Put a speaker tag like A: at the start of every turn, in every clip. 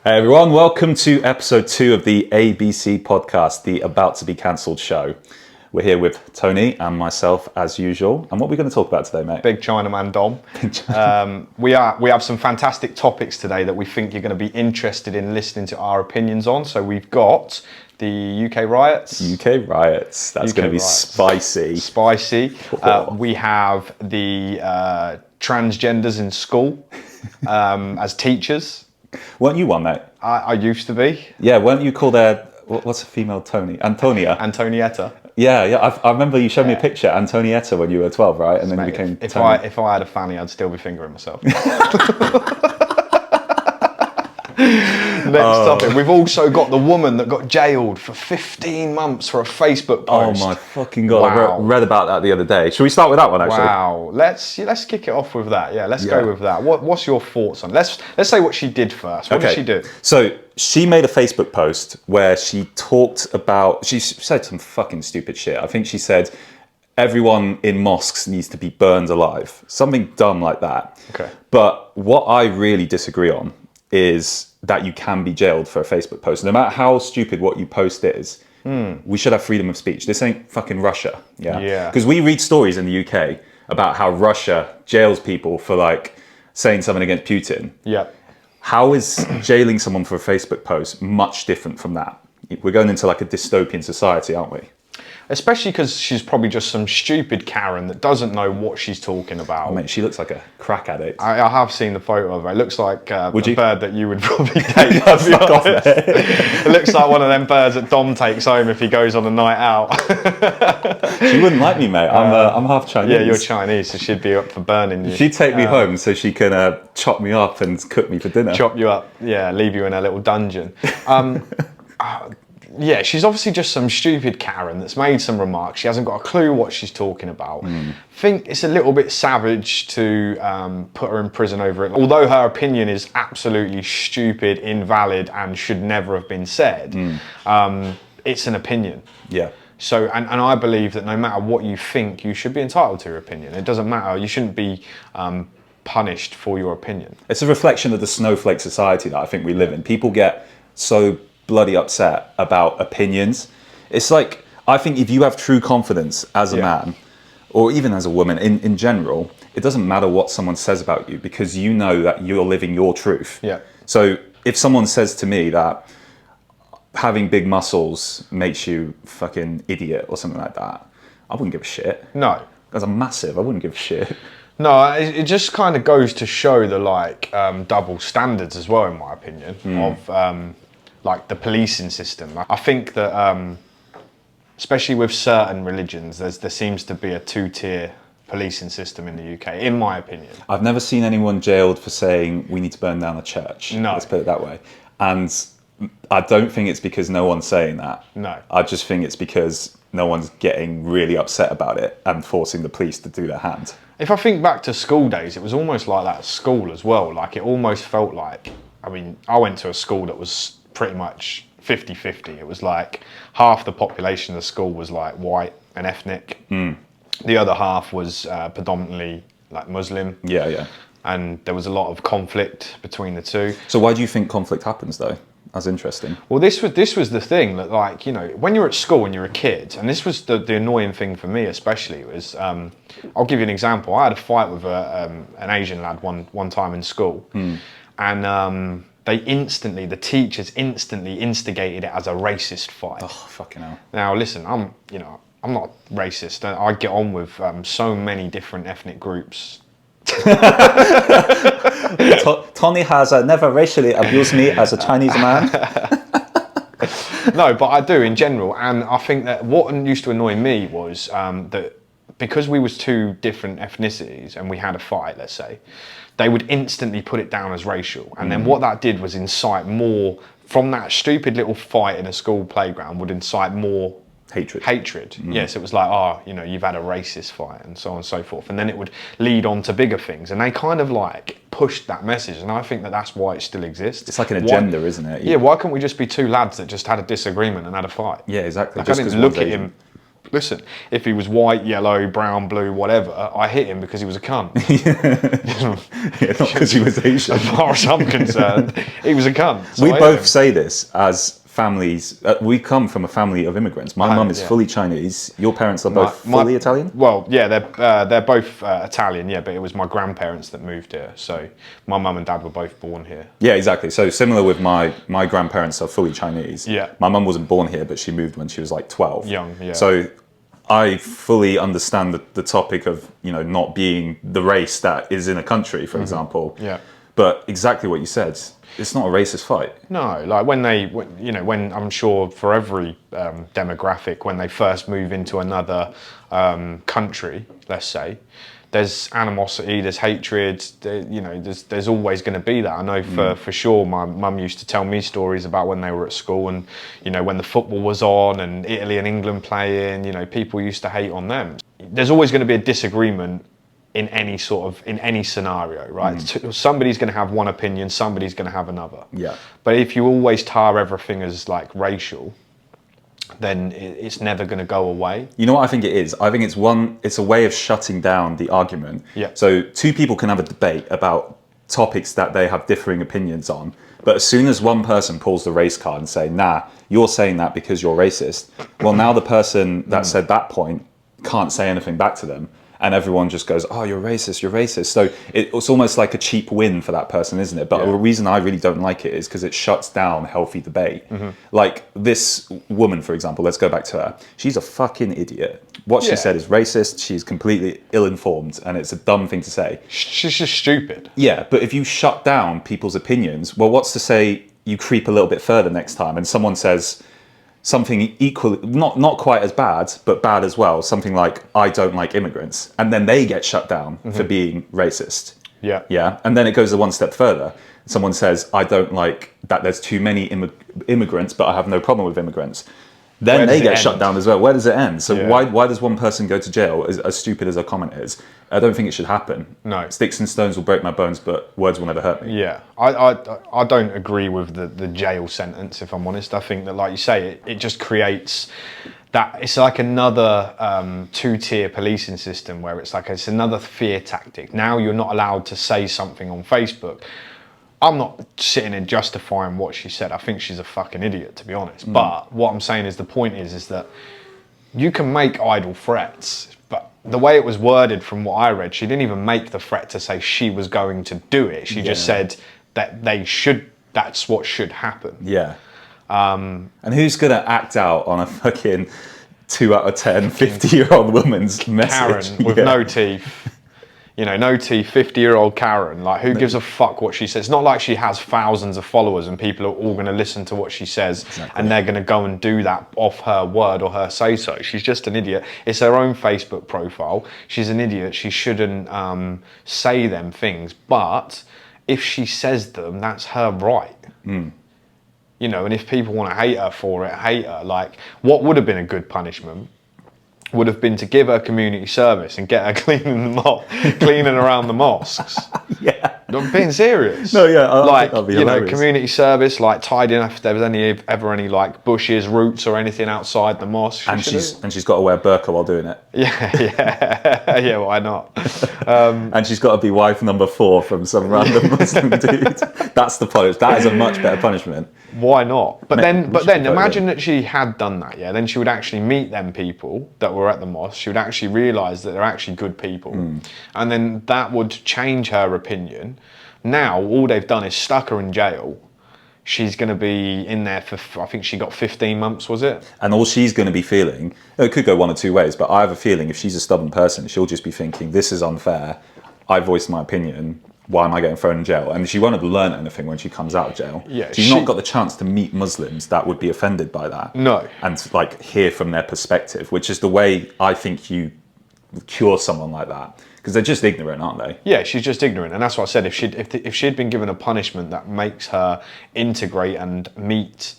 A: Hey everyone, welcome to episode 2 of the ABC podcast, the About to Be Cancelled show. We're here with Tony and myself as usual. And what are we going to talk about today, mate?
B: Big Chinaman Dom. We have some fantastic topics today that we think you're going to be interested in listening to our opinions on. So we've got the UK riots.
A: UK riots. That's going to be spicy.
B: Spicy. We have the transgenders in school as teachers.
A: Weren't you one, mate?
B: I used to be.
A: Yeah, weren't you called what's a female Tony? Antonia?
B: Antonietta.
A: Yeah. I remember you showed me a picture, Antonietta, when you were 12, right? And then you became
B: if
A: Tony.
B: if I had a fanny, I'd still be fingering myself. Next topic. We've also got the woman that got jailed for 15 months for a Facebook post.
A: Oh my fucking God.
B: Wow.
A: I read about that the other day. Should we start with that one, actually?
B: Wow. Let's kick it off with that. Yeah, let's go with that. What's your thoughts on it? Let's say what she did first. What did she do?
A: So she made a Facebook post where she talked about, she said some fucking stupid shit. I think she said everyone in mosques needs to be burned alive. Something dumb like that.
B: Okay.
A: But what I really disagree on is that you can be jailed for a Facebook post. No matter how stupid what you post is, we should have freedom of speech. This ain't fucking Russia.
B: Yeah.
A: Because we read stories in the UK about how Russia jails people for like saying something against Putin.
B: Yeah.
A: How is jailing someone for a Facebook post much different from that? We're going into like a dystopian society, aren't we?
B: Especially because she's probably just some stupid Karen that doesn't know what she's talking about.
A: Oh, mate, she looks like a crack addict.
B: I have seen the photo of her. It looks like a
A: you?
B: bird that you would probably take.
A: Fuck off, mate.
B: It looks like one of them birds that Dom takes home if he goes on a night out.
A: She wouldn't like me, mate. I'm half Chinese.
B: Yeah, you're Chinese, so she'd be up for burning you.
A: She'd take me home so she can chop me up and cook me for dinner.
B: Chop you up, leave you in a little dungeon. Yeah, she's obviously just some stupid Karen that's made some remarks. She hasn't got a clue what she's talking about. I think it's a little bit savage to put her in prison over it. Although her opinion is absolutely stupid, invalid, and should never have been said, it's an opinion.
A: Yeah.
B: So, and I believe that no matter what you think, you should be entitled to your opinion. It doesn't matter. You shouldn't be punished for your opinion.
A: It's a reflection of the snowflake society that I think we live in. People get so bloody upset about opinions. It's like, I think if you have true confidence as a man, or even as a woman in general, it doesn't matter what someone says about you because you know that you're living your truth.
B: Yeah.
A: So if someone says to me that having big muscles makes you fucking idiot or something like that, I wouldn't give a shit.
B: No.
A: Because I'm massive, I wouldn't give a shit.
B: No, it just kind of goes to show the double standards as well, in my opinion, of like the policing system. I think that, especially with certain religions, there seems to be a two-tier policing system in the UK, in my opinion.
A: I've never seen anyone jailed for saying we need to burn down a church.
B: No.
A: Let's put it that way. And I don't think it's because no one's saying that.
B: No.
A: I just think it's because no one's getting really upset about it and forcing the police to do their hand.
B: If I think back to school days, it was almost like that at school as well. Like, it almost felt like, I mean, I went to a school that was pretty much 50-50. It was like half the population of the school was like white and ethnic. The other half was predominantly like Muslim.
A: Yeah.
B: And there was a lot of conflict between the two.
A: So why do you think conflict happens though? That's interesting.
B: Well, this was the thing that, like, you know, when you're at school and you're a kid, and this was the annoying thing for me especially, was I'll give you an example. I had a fight with an Asian lad one time in school, and the teachers instantly instigated it as a racist fight.
A: Oh, fucking hell.
B: Now, listen, I'm not racist. I get on with so many different ethnic groups.
A: Tony has never racially abused me as a Chinese man.
B: No, but I do in general, and I think that what used to annoy me was that because we was two different ethnicities and we had a fight, let's say, they would instantly put it down as racial, and then what that did was incite more, from that stupid little fight in a school playground, would incite more hatred. Yes, it was like, you've had a racist fight and so on and so forth, and then it would lead on to bigger things, and they kind of like pushed that message, and I think that that's why it still exists.
A: It's like an agenda, isn't it?
B: Yeah, why can't we just be two lads that just had a disagreement and had a fight?
A: Yeah, exactly.
B: Like, I didn't look at him listen, if he was white, yellow, brown, blue, whatever, I hit him because he was a cunt.
A: Yeah, not because he was Asian.
B: As far as I'm concerned, he was a cunt. So
A: We
B: I hit
A: both
B: him.
A: say this as families. We come from a family of immigrants. My mum is
B: yeah.
A: fully Chinese. Your parents are both fully Italian?
B: Well, yeah, they're both Italian, yeah, but it was my grandparents that moved here. So my mum and dad were both born here.
A: Yeah, exactly. So similar with my grandparents are fully Chinese.
B: Yeah.
A: My mum wasn't born here, but she moved when she was like 12.
B: Young, yeah.
A: So I fully understand the topic of, not being the race that is in a country, for example.
B: Yeah.
A: But exactly what you said, it's not a racist fight.
B: No, like when I'm sure for every demographic, when they first move into another country, let's say, there's animosity, there's hatred, there's always going to be that. I know for sure my mum used to tell me stories about when they were at school and, when the football was on and Italy and England playing, people used to hate on them. There's always going to be a disagreement in any scenario, right? Somebody's going to have one opinion, somebody's going to have another.
A: Yeah.
B: But if you always tar everything as like racial, then it's never going to go away.
A: You know what I think it is? I think it's a way of shutting down the argument.
B: Yeah.
A: So two people can have a debate about topics that they have differing opinions on, but as soon as one person pulls the race card and say, nah, you're saying that because you're racist, well, now the person that said that point can't say anything back to them. And everyone just goes, oh, you're racist, you're racist. So it's almost like a cheap win for that person, isn't it? But the reason I really don't like it is because it shuts down healthy debate. Like this woman, for example, let's go back to her. She's a fucking idiot. What she said is racist. She's completely ill-informed and it's a dumb thing to say.
B: She's just stupid.
A: Yeah, but if you shut down people's opinions, well, what's to say you creep a little bit further next time and someone says something equally, not quite as bad, but bad as well. Something like, I don't like immigrants. And then they get shut down for being racist.
B: Yeah.
A: Yeah. And then it goes one step further. Someone says, I don't like that there's too many immigrants, but I have no problem with immigrants. Then they get shut down as well. Where does it end? So why does one person go to jail, as stupid as a comment is? I don't think it should happen.
B: No.
A: Sticks and stones will break my bones, but words will never hurt me.
B: Yeah, I don't agree with the jail sentence, if I'm honest. I think that, like you say, it just creates that, it's like another two-tier policing system where it's another fear tactic. Now you're not allowed to say something on Facebook. I'm not sitting and justifying what she said. I think she's a fucking idiot, to be honest. But what I'm saying is the point is that you can make idle threats, but the way it was worded from what I read, she didn't even make the threat to say she was going to do it. She just said that that's what should happen.
A: Yeah. And who's going to act out on a fucking 2 out of 10 50-year-old woman's message?
B: Karen with no teeth. No teeth, 50-year-old Karen. Like, who gives a fuck what she says? It's not like she has thousands of followers and people are all going to listen to what she says and they're going to go and do that off her word or her say-so. She's just an idiot. It's her own Facebook profile. She's an idiot. She shouldn't say them things. But if she says them, that's her right. And if people want to hate her for it, hate her. Like, what would have been a good punishment would have been to give her community service and get her cleaning around the mosques.
A: Yeah.
B: I'm being serious.
A: No, yeah, I think that'd be hilarious.
B: Community service, like tidying up if there was ever any like bushes, roots or anything outside the mosque.
A: And she's got to wear burqa while doing it.
B: Yeah, why not?
A: And she's got to be wife number 4 from some random Muslim dude. That's the punishment. That is a much better punishment.
B: Why not? But then imagine that she had done that, then she would actually meet them people that were at the mosque. She would actually realise that they're actually good people. And then that would change her opinion. Now, all they've done is stuck her in jail. She's going to be in there for, I think she got 15 months, was it?
A: And all she's going to be feeling, it could go one or two ways, but I have a feeling if she's a stubborn person, she'll just be thinking, this is unfair. I voiced my opinion. Why am I getting thrown in jail? And she won't have learned anything when she comes out of jail.
B: Yeah,
A: she's not got the chance to meet Muslims that would be offended by that.
B: No.
A: And like hear from their perspective, which is the way I think you cure someone like that. Because they're just ignorant, aren't they?
B: Yeah, she's just ignorant. And that's what I said. If she'd been given a punishment that makes her integrate and meet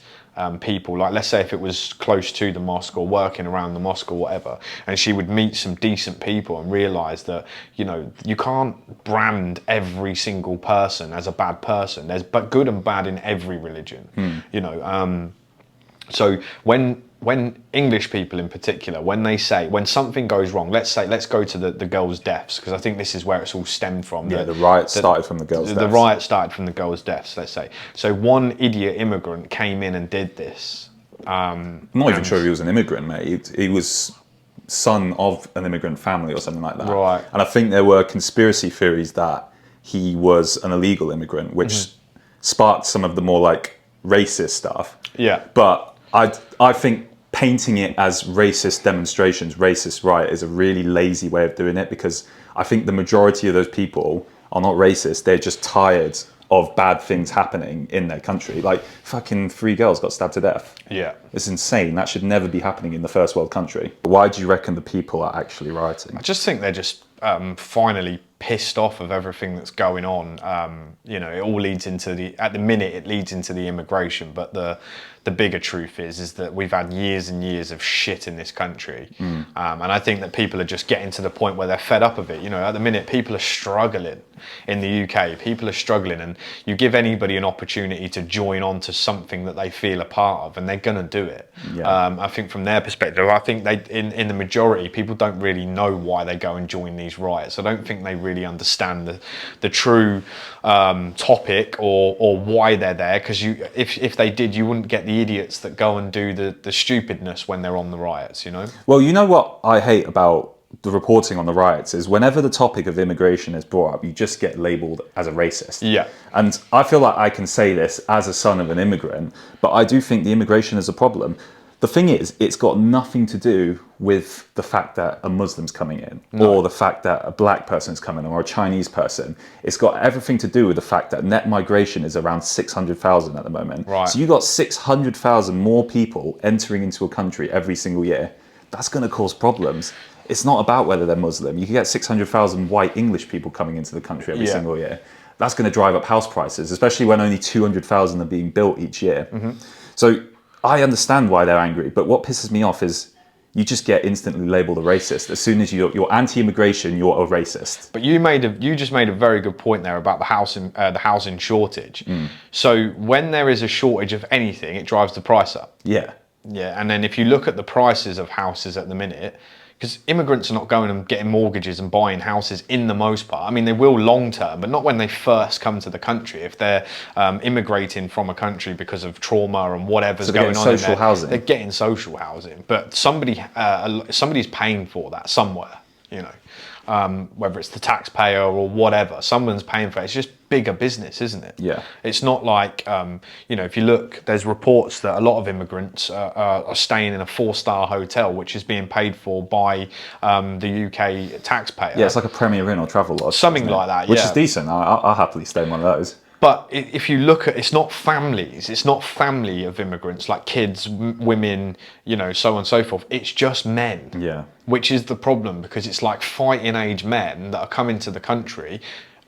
B: people, like let's say if it was close to the mosque or working around the mosque or whatever, and she would meet some decent people and realise that, you can't brand every single person as a bad person. There's good and bad in every religion, So when English people in particular, when something goes wrong, let's go to the girls' deaths, because I think this is where it's all stemmed from.
A: Yeah, the riot started from the girls' deaths.
B: The riot started from the girls' deaths, let's say. So one idiot immigrant came in and did this.
A: I'm not even sure he was an immigrant, mate. He was son of an immigrant family or something like that.
B: Right.
A: And I think there were conspiracy theories that he was an illegal immigrant, which sparked some of the more like racist stuff.
B: Yeah.
A: But I think painting it as racist demonstrations, racist riot, is a really lazy way of doing it, because I think the majority of those people are not racist. They're just tired of bad things happening in their country. Like, fucking 3 girls got stabbed to death.
B: Yeah.
A: It's insane. That should never be happening in the first world country. Why do you reckon the people are actually rioting?
B: I just think they're just finally pissed off of everything that's going on. You know, it all leads into at the minute it leads into the immigration, but the bigger truth is that we've had years and years of shit in this country. And I think that people are just getting to the point where they're fed up of it. You know, at the minute people are struggling in the UK. People are struggling, and you give anybody an opportunity to join on to something that they feel a part of, and they're gonna do it.
A: Yeah.
B: I think from their perspective, I think they in the majority, people don't really know why they go and join these riots. I don't think they really understand the true topic or why they're there, because if they did, you wouldn't get the idiots that go and do the stupidness when they're on the riots, you know?
A: Well, you know what I hate about the reporting on the riots is whenever the topic of immigration is brought up, you just get labelled as a racist.
B: Yeah.
A: And I feel like I can say this as a son of an immigrant, but I do think the immigration is a problem. The thing is, it's got nothing to do with the fact that a Muslim's coming in, or the fact that a black person's coming in, or a Chinese person. It's got everything to do with the fact that net migration is around 600,000 at the moment.
B: Right.
A: So you got 600,000 more people entering into a country every single year. That's going to cause problems. It's not about whether they're Muslim. You can get 600,000 white English people coming into the country every single year. That's going to drive up house prices, especially when only 200,000 are being built each year. So I understand why they're angry, but what pisses me off is you just get instantly labelled a racist. As soon as you're anti-immigration, you're a racist.
B: But you just made a very good point there about the housing shortage. So when there is a shortage of anything, it drives the price up.
A: Yeah.
B: Yeah, and then if you look at the prices of houses at the minute, because immigrants are not going and getting mortgages and buying houses in the most part. I mean, they will long term, but not when they first come to the country. If they're immigrating from a country because of trauma and whatever's going on in there,
A: housing.
B: They're getting social housing. But somebody's paying for that somewhere, you know. Whether it's the taxpayer or whatever, someone's paying for it. It's just bigger business, isn't it?
A: Yeah.
B: It's not like, you know, if you look, there's reports that a lot of immigrants are staying in a 4-star hotel, which is being paid for by the UK taxpayer.
A: Yeah, it's like a Premier Inn or Travelodge.
B: Something like that,
A: Which
B: yeah.
A: is decent. I'll happily stay in one of those.
B: But if you look at, it's not families, it's not family of immigrants, like kids, women, you know, so on and so forth. It's just men.
A: Yeah.
B: Which is the problem, because it's like fighting age men that are coming to the country,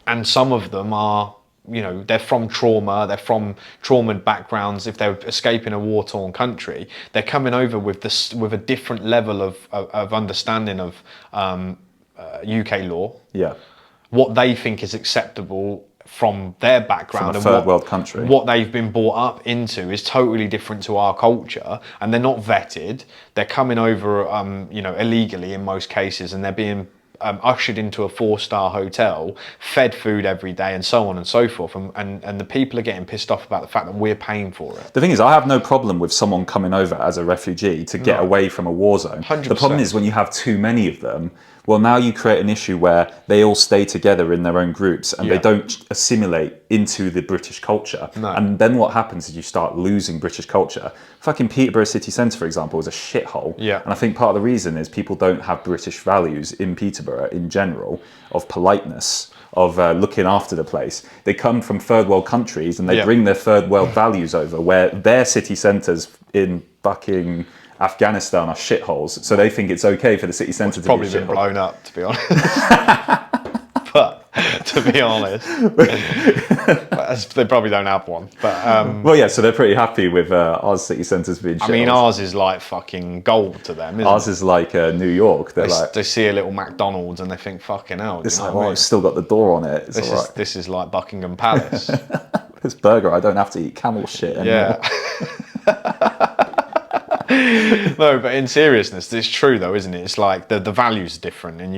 B: and some of them are, you know, they're from trauma, they're from traumaed backgrounds. If they're escaping a war-torn country, they're coming over with a different level of understanding of UK law.
A: Yeah.
B: What they think is acceptable from their background,
A: From a third world country.
B: What they've been brought up into is totally different to our culture, and they're not vetted. They're coming over, you know, illegally in most cases, and they're being ushered into a 4-star hotel, fed food every day, and so on and so forth. And the people are getting pissed off about the fact that we're paying for it.
A: The thing is, I have no problem with someone coming over as a refugee to get away from a war zone.
B: 100%.
A: The problem is when you have too many of them, well, now you create an issue where they all stay together in their own groups and they don't assimilate into the British culture.
B: No.
A: And then what happens is you start losing British culture. Fucking Peterborough city centre, for example, is a shithole.
B: Yeah.
A: And I think part of the reason is people don't have British values in Peterborough in general, of politeness, of looking after the place. They come from third world countries and they bring their third world values over, where their city centres in fucking Afghanistan are shitholes, so they think it's okay for the city centre to
B: Probably
A: be a
B: been
A: shithole.
B: blown up, to be honest. But to be honest, they probably don't have one. But
A: well, yeah, so they're pretty happy with our city centres being shitholes.
B: I mean, ours is like fucking gold to them, isn't
A: Ours
B: it?
A: is like New York. They're like,
B: They see a little McDonald's and they think, fucking hell.
A: it's
B: you know
A: like,
B: what I
A: oh,
B: mean?
A: it's still got the door on it. It's all right.
B: This is like Buckingham Palace.
A: This burger, I don't have to eat camel shit anymore.
B: Yeah. No, but in seriousness, it's true though, isn't it? It's like the values are different, and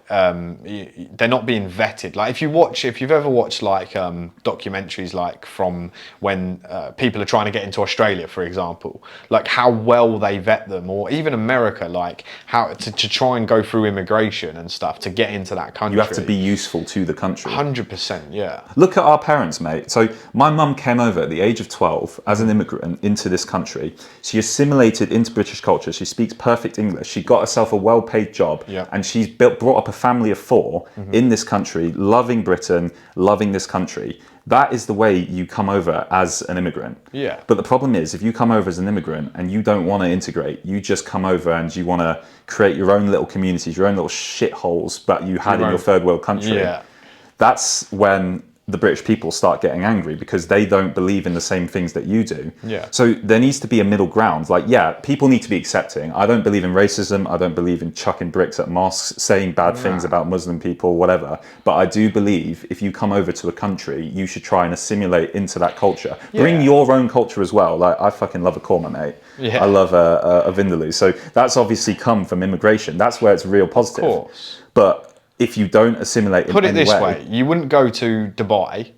B: they're not being vetted. Like if you've ever watched like documentaries like from when people are trying to get into Australia, for example, like how well they vet them, or even America, like how to try and go through immigration and stuff to get into that country.
A: You have to be useful to the country.
B: 100%, yeah.
A: Look at our parents, mate. So my mum came over at the age of 12 as an immigrant into this country. She assimilated into British culture. She speaks perfect English. She got herself a well-paid job,
B: Yeah.
A: and she's brought up a family of 4 in this country, loving Britain, loving this country. That is the way you come over as an immigrant.
B: Yeah.
A: But the problem is, if you come over as an immigrant and you don't want to integrate, you just come over and you want to create your own little communities, your own little shitholes that you had in your third world country.
B: Yeah.
A: That's when the British people start getting angry, because they don't believe in the same things that you do.
B: Yeah.
A: So there needs to be a middle ground. Like, yeah, people need to be accepting. I don't believe in racism. I don't believe in chucking bricks at mosques, saying bad things about Muslim people, whatever. But I do believe if you come over to a country, you should try and assimilate into that culture. Bring
B: Yeah.
A: your own culture as well. Like, I fucking love a korma, mate.
B: Yeah.
A: I love a vindaloo. So that's obviously come from immigration. That's where it's real positive.
B: Of course.
A: But if you don't assimilate in
B: Put it
A: any
B: this way, you wouldn't go to Dubai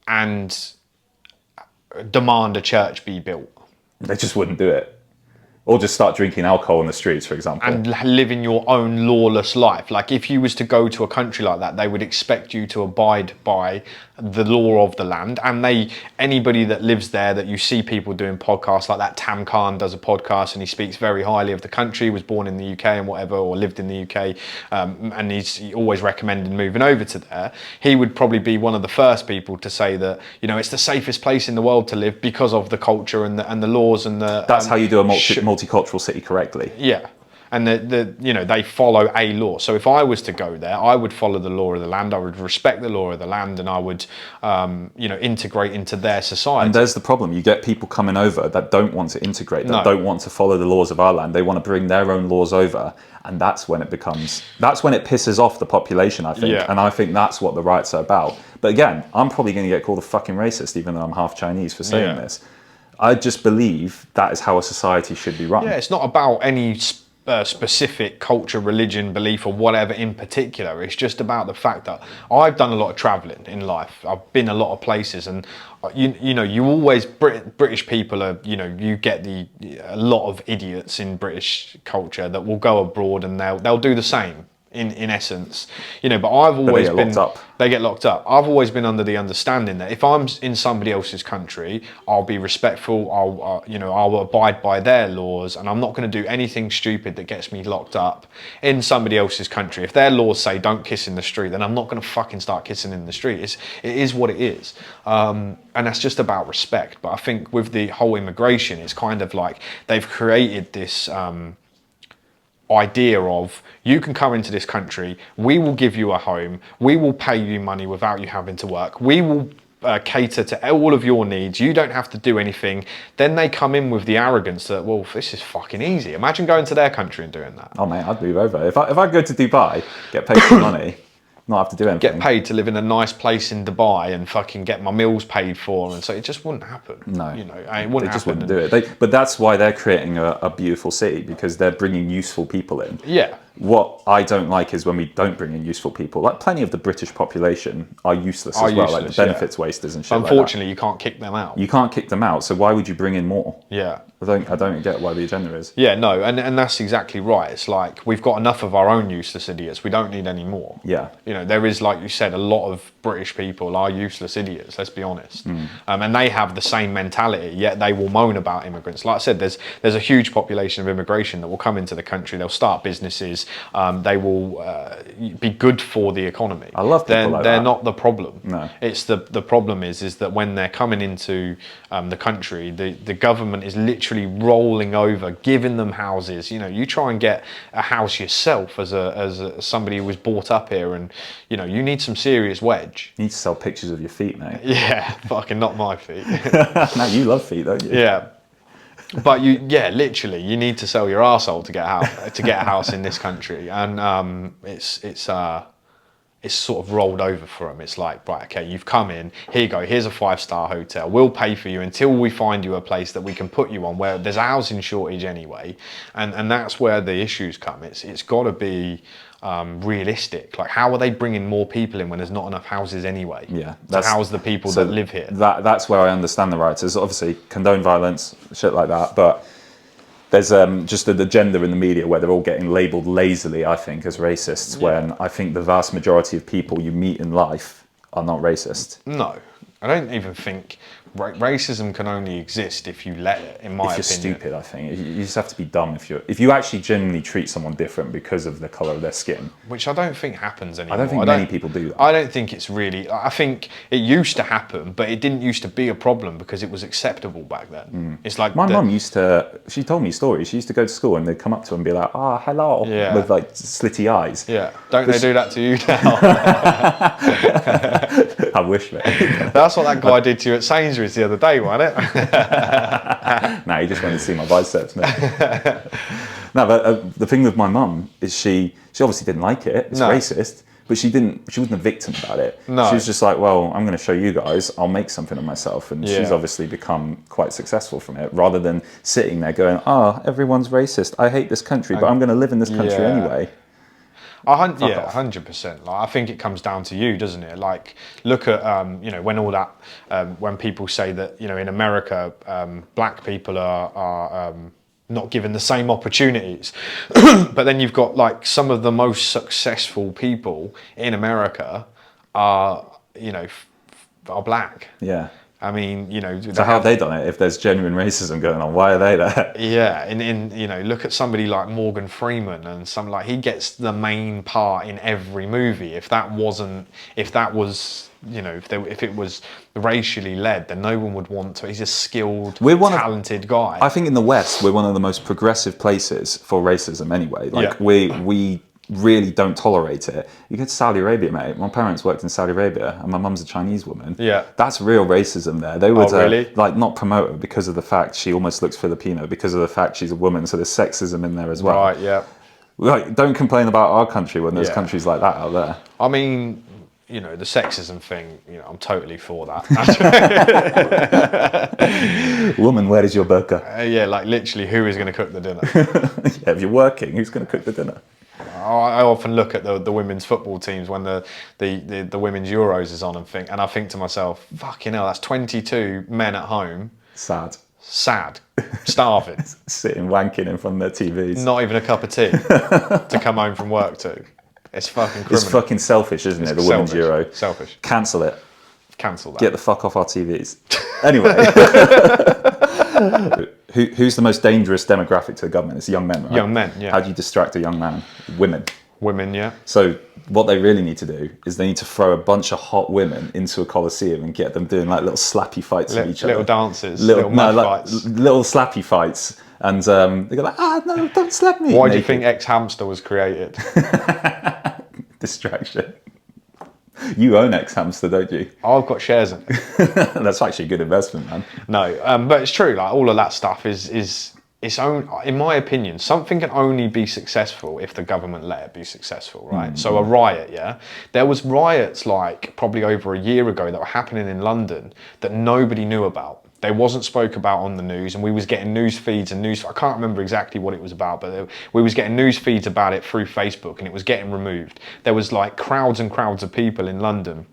B: and demand a church be built
A: they just wouldn't do it. Or just start drinking alcohol in the streets, for example.
B: and living your own lawless life. Like if you was to go to a country like that, they would expect you to abide by the law of the land. And anybody that lives there, that you see people doing podcasts like that, Tam Khan does a podcast and he speaks very highly of the country, was born in the UK and whatever, or lived in the UK, and he's always recommended moving over to there. He would probably be one of the first people to say that, you know, it's the safest place in the world to live because of the culture and the laws and the...
A: That's how you do a multicultural city correctly.
B: Yeah. And they follow a law. So if I was to go there, I would follow the law of the land. I would respect the law of the land, and I would, integrate into their society.
A: And there's the problem. You get people coming over that don't want to integrate, that
B: No.
A: don't want to follow the laws of our land. They want to bring their own laws over. And that's when it pisses off the population, I think.
B: Yeah.
A: And I think that's what the rights are about. But again, I'm probably going to get called a fucking racist, even though I'm half Chinese, for saying
B: Yeah.
A: this. I just believe that is how a society should be run.
B: Yeah, it's not about any specific culture, religion, belief, or whatever in particular. It's just about the fact that I've done a lot of travelling in life. I've been a lot of places, and you always British people are. You get a lot of idiots in British culture that will go abroad and they'll do the same. In essence, but I've always
A: they get locked up.
B: They get locked up. I've always been under the understanding that if I'm in somebody else's country, I'll be respectful. I'll abide by their laws, and I'm not going to do anything stupid that gets me locked up in somebody else's country. If their laws say don't kiss in the street, then I'm not going to fucking start kissing in the street. It is what it is, and that's just about respect. But I think with the whole immigration, it's kind of like they've created this. Idea of you can come into this country, we will give you a home, we will pay you money without you having to work, we will cater to all of your needs, you don't have to do anything. Then they come in with the arrogance that, well, this is fucking easy. Imagine going to their country and doing that.
A: Oh mate, I'd move over. If I go to Dubai, get paid some money, not have to do anything.
B: Get paid to live in a nice place in Dubai and fucking get my meals paid for, and so it just wouldn't happen.
A: No,
B: it wouldn't
A: they just
B: happen.
A: wouldn't do it. But that's why they're creating a beautiful city, because they're bringing useful people in.
B: Yeah.
A: What I don't like is when we don't bring in useful people. Like plenty of the British population are useless as well, like the benefits wasters and shit.
B: Unfortunately, you can't kick them out.
A: You can't kick them out. So why would you bring in more?
B: Yeah.
A: I don't get why the agenda is.
B: Yeah, no, and that's exactly right. It's like we've got enough of our own useless idiots. We don't need any more.
A: Yeah.
B: There is, like you said, a lot of British people are useless idiots, let's be honest. And they have the same mentality, yet they will moan about immigrants. Like I said, there's a huge population of immigration that will come into the country. They'll start businesses. They will be good for the economy.
A: I love people like
B: They're
A: that.
B: not the problem.
A: No.
B: It's the problem is that when they're coming into the country, the government is literally rolling over, giving them houses. You try and get a house yourself as somebody who was brought up here, and you need some serious wedge.
A: You need to sell pictures of your feet, mate.
B: Yeah, fucking not my feet.
A: Now you love feet, don't you?
B: Yeah. But literally, you need to sell your arsehole to get a house in this country, and it's sort of rolled over for them. It's like, right, okay, you've come in, here you go, here's a 5-star hotel. We'll pay for you until we find you a place that we can put you on, where there's a housing shortage anyway. And that's where the issues come. It's got to be realistic. Like, how are they bringing more people in when there's not enough houses anyway?
A: Yeah.
B: So how's the people that live here?
A: That's where I understand the writers. Obviously, condone violence, shit like that, but there's just an agenda in the media where they're all getting labelled lazily, I think, as racists, when I think the vast majority of people you meet in life are not racist.
B: No, I don't even think racism can only exist if you let it, in my opinion.
A: If you're stupid, I think. You just have to be dumb if you actually genuinely treat someone different because of the colour of their skin.
B: Which I don't think happens anymore.
A: I don't think many people do that.
B: I don't think it's really... I think it used to happen, but it didn't used to be a problem because it was acceptable back then. It's like...
A: My mum used to... She told me stories. She used to go to school and they'd come up to her and be like, "Ah, hello," with like slitty eyes.
B: Yeah. Don't they do that to you now?
A: I wish, mate.
B: That's what that guy did to you at Sainsbury's the other day, wasn't it?
A: Nah, he just wanted to see my biceps, mate. No, but the thing with my mum is she obviously didn't like it. It's racist, but she wasn't a victim about it.
B: No.
A: She was just like, well, I'm going to show you guys. I'll make something of myself, and she's obviously become quite successul from it. Rather than sitting there going, "Oh, everyone's racist. I hate this country, but I'm going to live in this country anyway."
B: 100%. Like, I think it comes down to you, doesn't it? Like, look at when all that when people say that in America black people are not given the same opportunities, but then you've got like some of the most successful people in America are are black.
A: Yeah.
B: I mean,
A: So how have they done it? If there's genuine racism going on, why are they there?
B: Yeah, look at somebody like Morgan Freeman and he gets the main part in every movie. If it was racially led, then no one would want to. He's a skilled, talented guy.
A: I think in the West, we're one of the most progressive places for racism anyway. Like we really don't tolerate it. You go to Saudi Arabia, mate. My parents worked in Saudi Arabia and my mum's a Chinese woman.
B: Yeah.
A: That's real racism there. They would
B: really?
A: not promote her because of the fact she almost looks Filipino, because of the fact she's a woman, so there's sexism in there as well.
B: Right, yeah.
A: Like, don't complain about our country when there's countries like that out there.
B: I mean, the sexism thing, I'm totally for that.
A: Woman, where is your burqa?
B: Yeah, like literally, who is going to cook the dinner?
A: Yeah, if you're working, who's going to cook the dinner?
B: I often look at the women's football teams when the women's Euros is on and I think to myself, fucking hell, that's 22 men at home.
A: Sad,
B: starving.
A: Sitting wanking in front of their TVs.
B: Not even a cup of tea to come home from work to. It's fucking criminal.
A: It's fucking selfish, isn't it? The women's Euro.
B: Selfish.
A: Cancel it.
B: Cancel that.
A: Get the fuck off our TVs. Anyway. Who's the most dangerous demographic to the government? It's young men, right?
B: Young men, yeah.
A: How do you distract a young man? Women.
B: Women, yeah.
A: So what they really need to do is they need to throw a bunch of hot women into a coliseum and get them doing like little slappy fights with each other.
B: Little dances, little fights.
A: Little slappy fights. And they go like, no, don't slap me.
B: Why do you think X-Hamster was created?
A: Distraction. You own X-Hamster, don't you?
B: I've got shares in it.
A: That's actually a good investment, man.
B: No, but it's true. Like, all of that stuff is its own. In my opinion, something can only be successful if the government let it be successful, right? So a riot, there was riots like probably over a year ago that were happening in London that nobody knew about. They wasn't spoke about on the news, and we was getting news feeds and I can't remember exactly what it was about, but we was getting news feeds about it through Facebook, and it was getting removed. There was like crowds and crowds of people in London.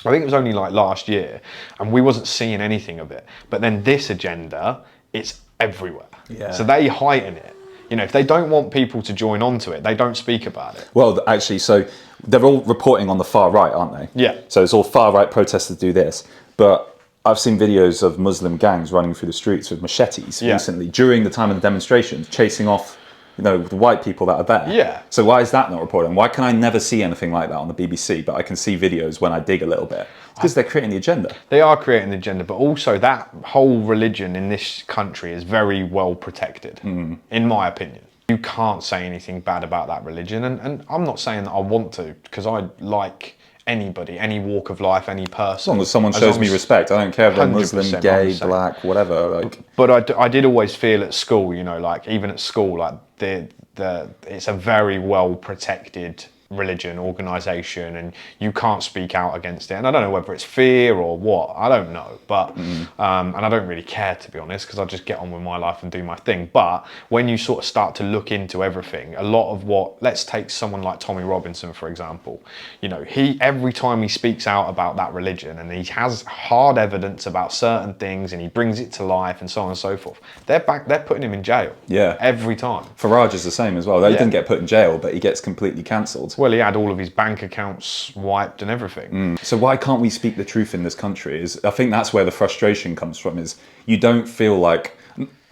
B: I think it was only like last year, and we wasn't seeing anything of it. But then this agenda, it's everywhere. Yeah. So they heighten it. If they don't want people to join onto it, they don't speak about it.
A: Well, actually, so they're all reporting on the far right, aren't they?
B: Yeah.
A: So it's all far right protesters do this, but I've seen videos of Muslim gangs running through the streets with machetes recently during the time of the demonstrations, chasing off, the white people that are there.
B: Yeah.
A: So why is that not reported? Why can I never see anything like that on the BBC, but I can see videos when I dig a little bit? It's because they're creating the agenda.
B: They are creating the agenda, but also that whole religion in this country is very well protected, in my opinion. You can't say anything bad about that religion, and I'm not saying that I want to, because I like anybody, any walk of life, any person.
A: As long as someone shows me respect, I don't care if they're Muslim, gay, black, whatever.
B: But I did always feel at school, like even at school, like it's a very well protected religion, organisation, and you can't speak out against it. And I don't know whether it's fear or what, I don't know. But, and I don't really care, to be honest, because I just get on with my life and do my thing. But when you sort of start to look into everything, a lot of what, let's take someone like Tommy Robinson, for example, you know, every time he speaks out about that religion and he has hard evidence about certain things and he brings it to life and so on and so forth, they're putting him in jail.
A: Yeah.
B: Every time.
A: Farage is the same as well. He didn't get put in jail, but he gets completely cancelled.
B: Well, he had all of his bank accounts wiped and everything.
A: So why can't we speak the truth in this country? I think that's where the frustration comes from, is you don't feel like...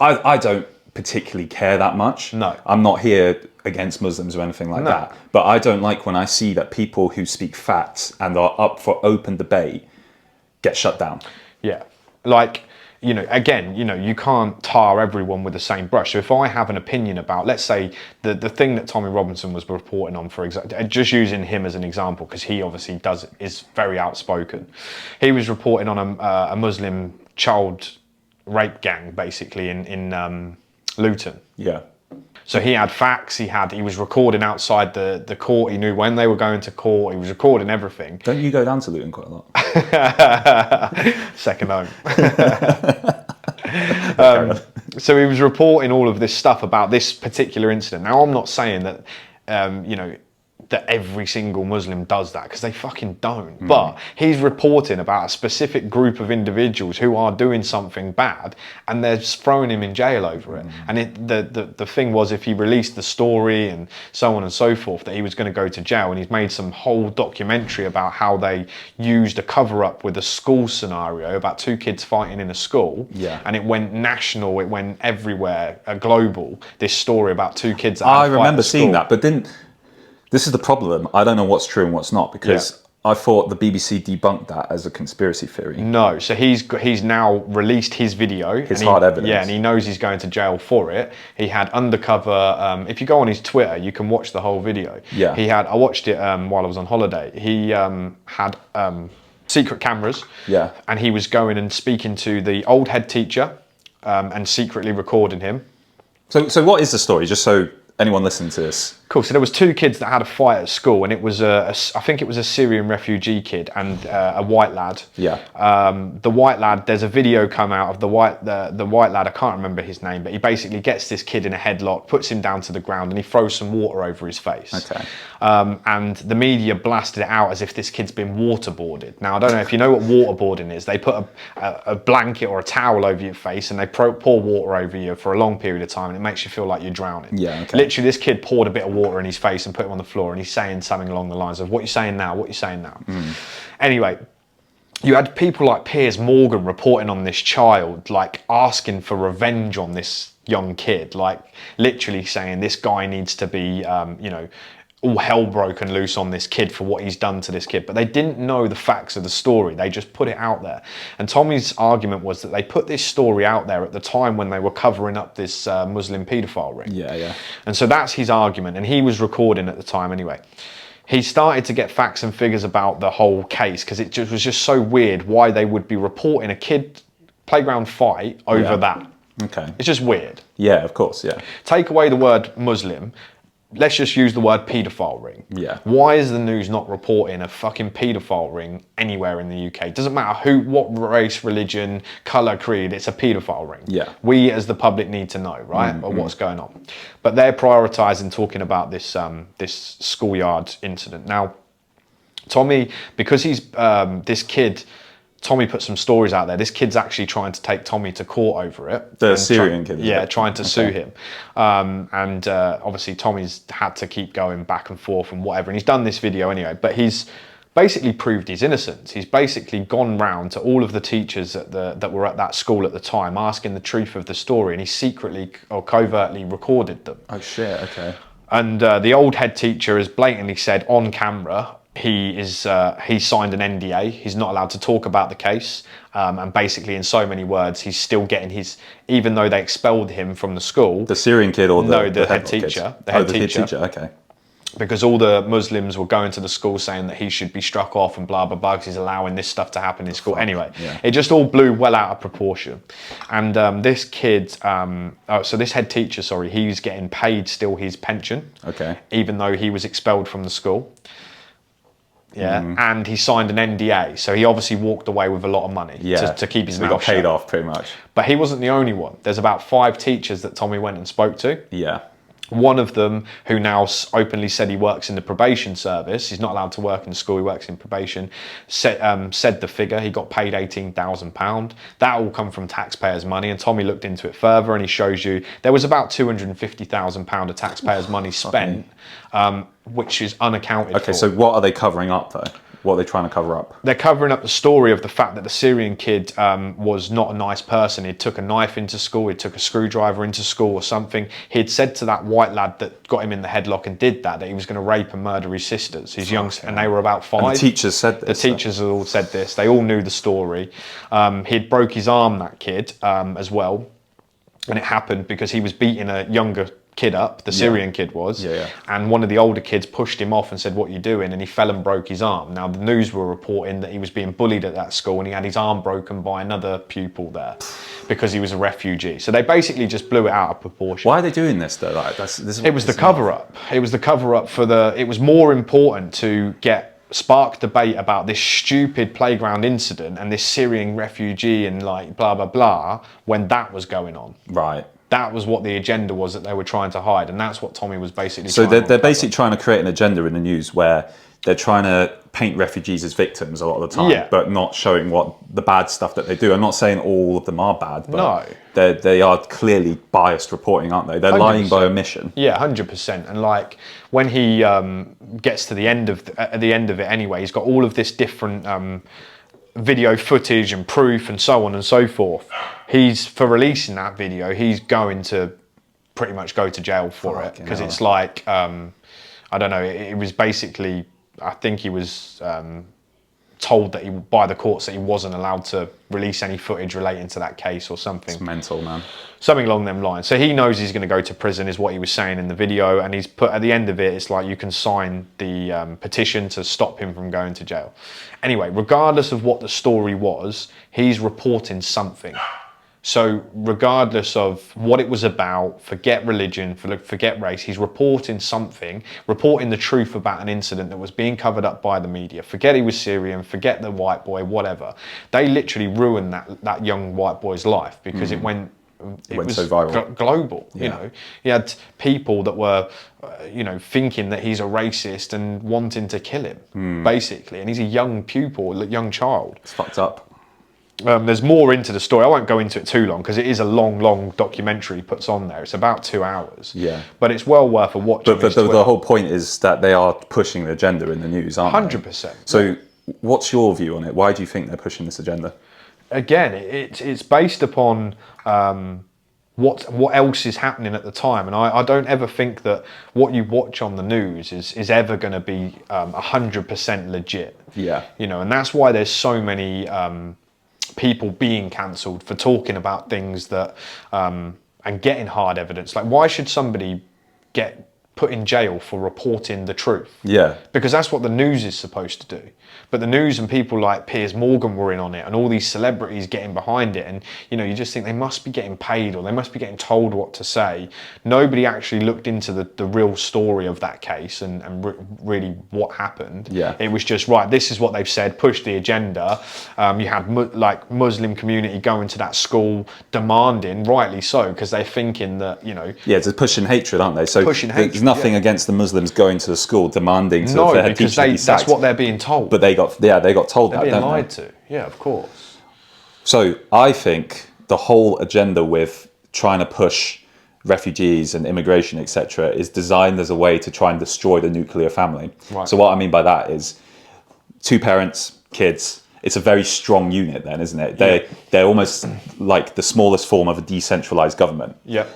A: I don't particularly care that much.
B: No.
A: I'm not here against Muslims or anything like that. But I don't like when I see that people who speak facts and are up for open debate get shut down.
B: Yeah. Like... you know, again, you know, you can't tar everyone with the same brush. So if I have an opinion about, let's say, the thing that Tommy Robinson was reporting on, for example, just using him as an example, because he obviously is very outspoken. He was reporting on a Muslim child rape gang, basically, in Luton.
A: Yeah.
B: So he had facts, he was recording outside the court, he knew when they were going to court, he was recording everything.
A: Don't you go down to Luton quite a lot?
B: Second home. So he was reporting all of this stuff about this particular incident. Now, I'm not saying that, you know, that every single Muslim does that, because they fucking don't. But he's reporting about a specific group of individuals who are doing something bad, and they're just throwing him in jail over it. And the thing was, if he released the story and so on and so forth, that he was going to go to jail. And he's made some whole documentary about how they used a cover-up with a school scenario about two kids fighting in a school.
A: Yeah.
B: And it went national, it went everywhere, global. This story about two kids that
A: I
B: had a fight
A: remember
B: at
A: seeing
B: school.
A: that, but didn't... This is the problem. I don't know what's true and what's not, because I thought the BBC debunked that as a conspiracy theory.
B: No, so he's now released his video.
A: His hard evidence.
B: Yeah, and he knows he's going to jail for it. He had undercover. If you go on his Twitter, you can watch the whole video.
A: Yeah.
B: I watched it while I was on holiday. He had secret cameras.
A: Yeah.
B: And he was going and speaking to the old head teacher, and secretly recording him.
A: So what is the story? Just so anyone listening to this.
B: Cool. So there was two kids that had a fight at school, and it was I think it was a Syrian refugee kid and a white lad.
A: Yeah.
B: The white lad. There's a video come out of the white lad. I can't remember his name, but he basically gets this kid in a headlock, puts him down to the ground, and he throws some water over his face.
A: Okay.
B: And the media blasted it out as if this kid's been waterboarded. Now, I don't know if you know what waterboarding is. They put a blanket or a towel over your face, and they pour water over you for a long period of time, and it makes you feel like you're drowning.
A: Yeah. Okay.
B: Literally, this kid poured a bit of water in his face and put him on the floor, and he's saying something along the lines of, "What you saying now? What you saying now?" Anyway, you had people like Piers Morgan reporting on this child, like asking for revenge on this young kid, like literally saying this guy needs to be, you know, all hell broken loose on this kid for what he's done to this kid. But they didn't know the facts of the story. They just put it out there. And Tommy's argument was that they put this story out there at the time when they were covering up this Muslim paedophile ring.
A: Yeah, yeah.
B: And so that's his argument. And he was recording at the time anyway. He started to get facts and figures about the whole case, because it was just so weird why they would be reporting a kid playground fight over that.
A: Okay.
B: It's just weird.
A: Yeah, of course, yeah.
B: Take away the word Muslim, let's just use the word paedophile ring.
A: Yeah.
B: Why is the news not reporting a fucking paedophile ring anywhere in the UK? It doesn't matter what race, religion, colour, creed, it's a paedophile ring.
A: Yeah.
B: We as the public need to know, right? Or what's going on. But they're prioritising talking about this this schoolyard incident. Now, Tommy, because he's this kid, Tommy put some stories out there. This kid's actually trying to take Tommy to court over it.
A: The Syrian kid?
B: Yeah, trying to sue him. And obviously Tommy's had to keep going back and forth and whatever. And he's done this video anyway, but he's basically proved his innocence. He's basically gone round to all of the teachers that were at that school at the time, asking the truth of the story. And he secretly or covertly recorded them.
A: Oh shit, okay.
B: And the old head teacher has blatantly said on camera, he signed an NDA. He's not allowed to talk about the case. And basically, in so many words, he's still getting his, even though they expelled him from the school.
A: The Syrian kid or the
B: head teacher.
A: The head teacher, okay.
B: because all the Muslims were going to the school saying that he should be struck off and blah, blah, blah, because he's allowing this stuff to happen in school. Anyway, it just all blew well out of proportion. And this kid, so this head teacher, sorry, he's getting paid still his pension.
A: Okay.
B: Even though he was expelled from the school. Yeah, and he signed an NDA, so he obviously walked away with a lot of money to keep his mouth
A: got paid
B: shut.
A: off pretty much.
B: But he wasn't the only one. There's about 5 teachers that Tommy went and spoke to.
A: Yeah.
B: One of them, who now openly said he works in the probation service, he's not allowed to work in school, he works in probation, said the figure, he got paid £18,000. That all come from taxpayers' money, and Tommy looked into it further, and he shows you there was about £250,000 of taxpayers' money spent, which is unaccounted for.
A: Okay, so what are they covering up though? What are they trying to cover up?
B: They're covering up the story of the fact that the Syrian kid was not a nice person. He took a knife into school, he took a screwdriver into school or something. He'd said to that white lad that got him in the headlock and did that he was going to rape and murder his sisters, his young, and they were about 5.
A: And the teachers said this.
B: The teachers all said this. They all knew the story. He'd broke his arm, that kid, as well. And it happened because he was beating a younger kid up, the Syrian kid was, and one of the older kids pushed him off and said, "What are you doing?" And he fell and broke his arm. Now the news were reporting that he was being bullied at that school and he had his arm broken by another pupil there because he was a refugee. So they basically just blew it out of proportion.
A: Why are they doing this though? Like,
B: It was the cover-up. It was the cover-up for the... It was more important to spark debate about this stupid playground incident and this Syrian refugee and like blah, blah, blah, when that was going on.
A: Right.
B: That was what the agenda was that they were trying to hide, and that's what Tommy was basically
A: so
B: trying to
A: they're basically trying to create an agenda in the news where they're trying to paint refugees as victims a lot of the time, but not showing what the bad stuff that they do. I'm not saying all of them are bad, but they are clearly biased reporting, aren't they? They're 100%. Lying by omission.
B: Yeah, 100%. And like when he gets to the end of at the end of it anyway, he's got all of this different video footage and proof and so on and so forth. For releasing that video, he's going to pretty much go to jail for it, because it's like I don't know, it was basically, I think he was told that by the courts that he wasn't allowed to release any footage relating to that case or something.
A: It's mental, man.
B: Something along them lines. So he knows he's going to go to prison, is what he was saying in the video, and he's put at the end of it, it's like you can sign the petition to stop him from going to jail. Anyway, regardless of what the story was, he's reporting something. So regardless of what it was about, forget religion, forget race, he's reporting something, reporting the truth about an incident that was being covered up by the media. Forget he was Syrian, forget the white boy, whatever. They literally ruined that young white boy's life because it went was
A: so viral.
B: Global, you know. He had people that were, you know, thinking that he's a racist and wanting to kill him, basically. And he's a young pupil, a young child.
A: It's fucked up.
B: There's more into the story. I won't go into it too long because it is a long documentary he puts on there. It's about 2 hours. Yeah. But it's well worth a watch.
A: But the whole point is that they are pushing the agenda in the news, aren't they?
B: 100%.
A: So what's your view on it? Why do you think they're pushing this agenda?
B: Again, it's based upon what else is happening at the time. And I don't ever think that what you watch on the news is ever going to be 100% legit. Yeah. You know, and that's why there's so many people being cancelled for talking about things that and getting hard evidence. Like, why should somebody get put in jail for reporting the truth? Yeah. Because that's what the news is supposed to do. But the news and people like Piers Morgan were in on it, and all these celebrities getting behind it, and you know, you just think they must be getting paid or they must be getting told what to say. Nobody actually looked into the real story of that case and really what happened. Yeah. It was just, right, this is what they've said, push the agenda. You had like Muslim community going to that school demanding, rightly so, because they're thinking that, you know. Yeah, it's pushing hatred, aren't they? So pushing hatred, there's nothing against the Muslims going to the school demanding to their head teacher to be sacked. That's what they're being told. But they got told that, they're being lied to. Yeah, of course. So I think the whole agenda with trying to push refugees and immigration, etc., is designed as a way to try and destroy the nuclear family. Right. So what I mean by that is 2 parents, kids. It's a very strong unit then, isn't it? They're almost like the smallest form of a decentralized government. Yeah.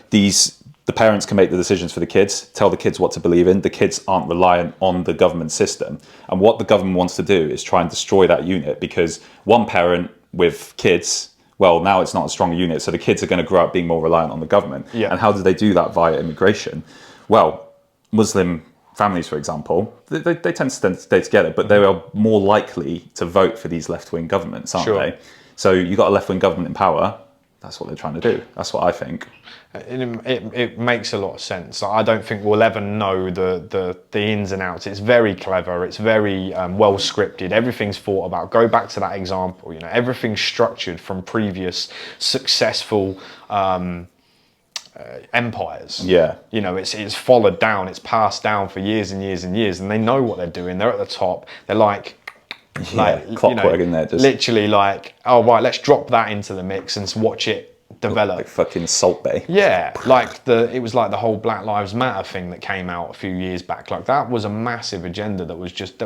B: The parents can make the decisions for the kids, tell the kids what to believe in. The kids aren't reliant on the government system. And what the government wants to do is try and destroy that unit, because one parent with kids, well, now it's not a strong unit, so the kids are going to grow up being more reliant on the government. Yeah. And how do they do that? Via immigration. Well, Muslim
A: families, for example, they tend to stay together, but they are more likely to vote for these left-wing governments, aren't
B: Sure.
A: they? So you've got a left-wing government in power. That's what they're trying to do. That's what I think.
B: It makes a lot of sense. I don't think we'll ever know the ins and outs. It's very clever. It's very well scripted. Everything's thought about. Go back to that example. You know, everything's structured from previous successful empires.
A: Yeah.
B: You know, it's followed down. It's passed down for years and years and years, and they know what they're doing. They're at the top. They're like
A: clockwork in there. Just
B: literally like, oh right, let's drop that into the mix and watch it develop.
A: like fucking Salt Bay.
B: Yeah, like it was like the whole Black Lives Matter thing that came out a few years back. Like that was a massive agenda that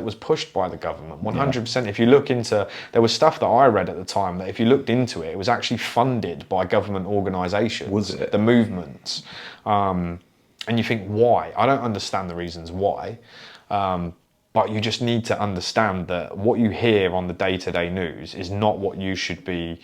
B: was pushed by the government. 100%. If you look into, there was stuff that I read at the time that if you looked into it, it was actually funded by government organisations.
A: Was it?
B: The movements. And you think, why? I don't understand the reasons why. But you just need to understand that what you hear on the day-to-day news is not what you should be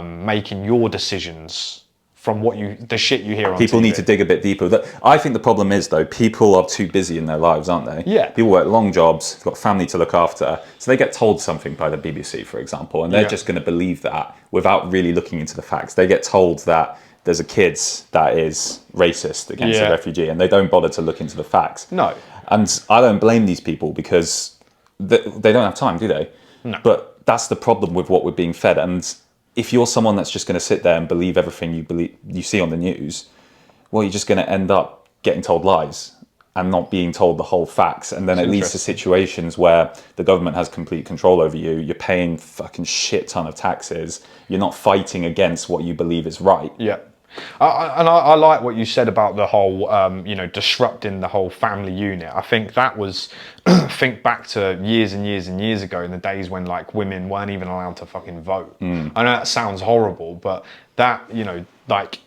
B: making your decisions from the shit you hear on
A: People
B: TV.
A: need to dig a bit deeper. I think the problem is, though, people are too busy in their lives, aren't they?
B: Yeah.
A: People work long jobs, they've got family to look after, so they get told something by the BBC, for example, and they're just going to believe that without really looking into the facts. They get told that there's a kid that is racist against a refugee, and they don't bother to look into the facts.
B: No.
A: And I don't blame these people because they don't have time, do they?
B: No.
A: But that's the problem with what we're being fed. And if you're someone that's just going to sit there and believe everything you see on the news, well, you're just going to end up getting told lies and not being told the whole facts. And then it leads to situations where the government has complete control over you. You're paying fucking shit ton of taxes. You're not fighting against what you believe is right.
B: Yeah. I like what you said about the whole, disrupting the whole family unit. I think that was, think back to years and years and years ago in the days when like women weren't even allowed to fucking vote. I know that sounds horrible, but that, like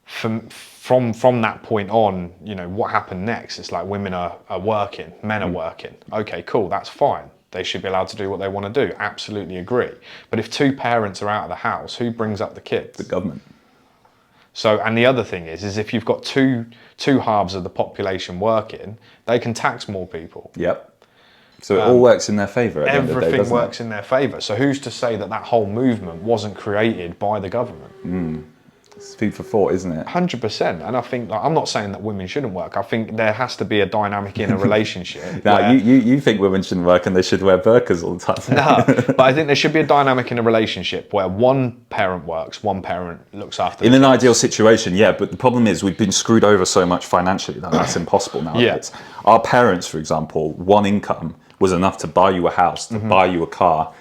B: from that point on, what happened next? It's like women are working, men are working. Okay, cool, that's fine. They should be allowed to do what they want to do. Absolutely agree. But if two parents are out of the house, who brings up the kids?
A: The government.
B: So, and the other thing is if you've got two halves of the population working, they can tax more people.
A: Yep. So it all works in their favour at the end of the day,
B: Everything
A: doesn't
B: works in their favour. So who's to say that whole movement wasn't created by the government?
A: It's food for thought, isn't it?
B: 100%. And I think, I'm not saying that women shouldn't work. I think there has to be a dynamic in a relationship.
A: Now, you think women shouldn't work and they should wear burqas all the time.
B: No, but I think there should be a dynamic in a relationship where one parent works, one parent looks after
A: In
B: the
A: an
B: kids.
A: ideal situation, yeah, but the problem is we've been screwed over so much financially that that's impossible nowadays. Our parents, for example, one income was enough to buy you a house, to buy you a car,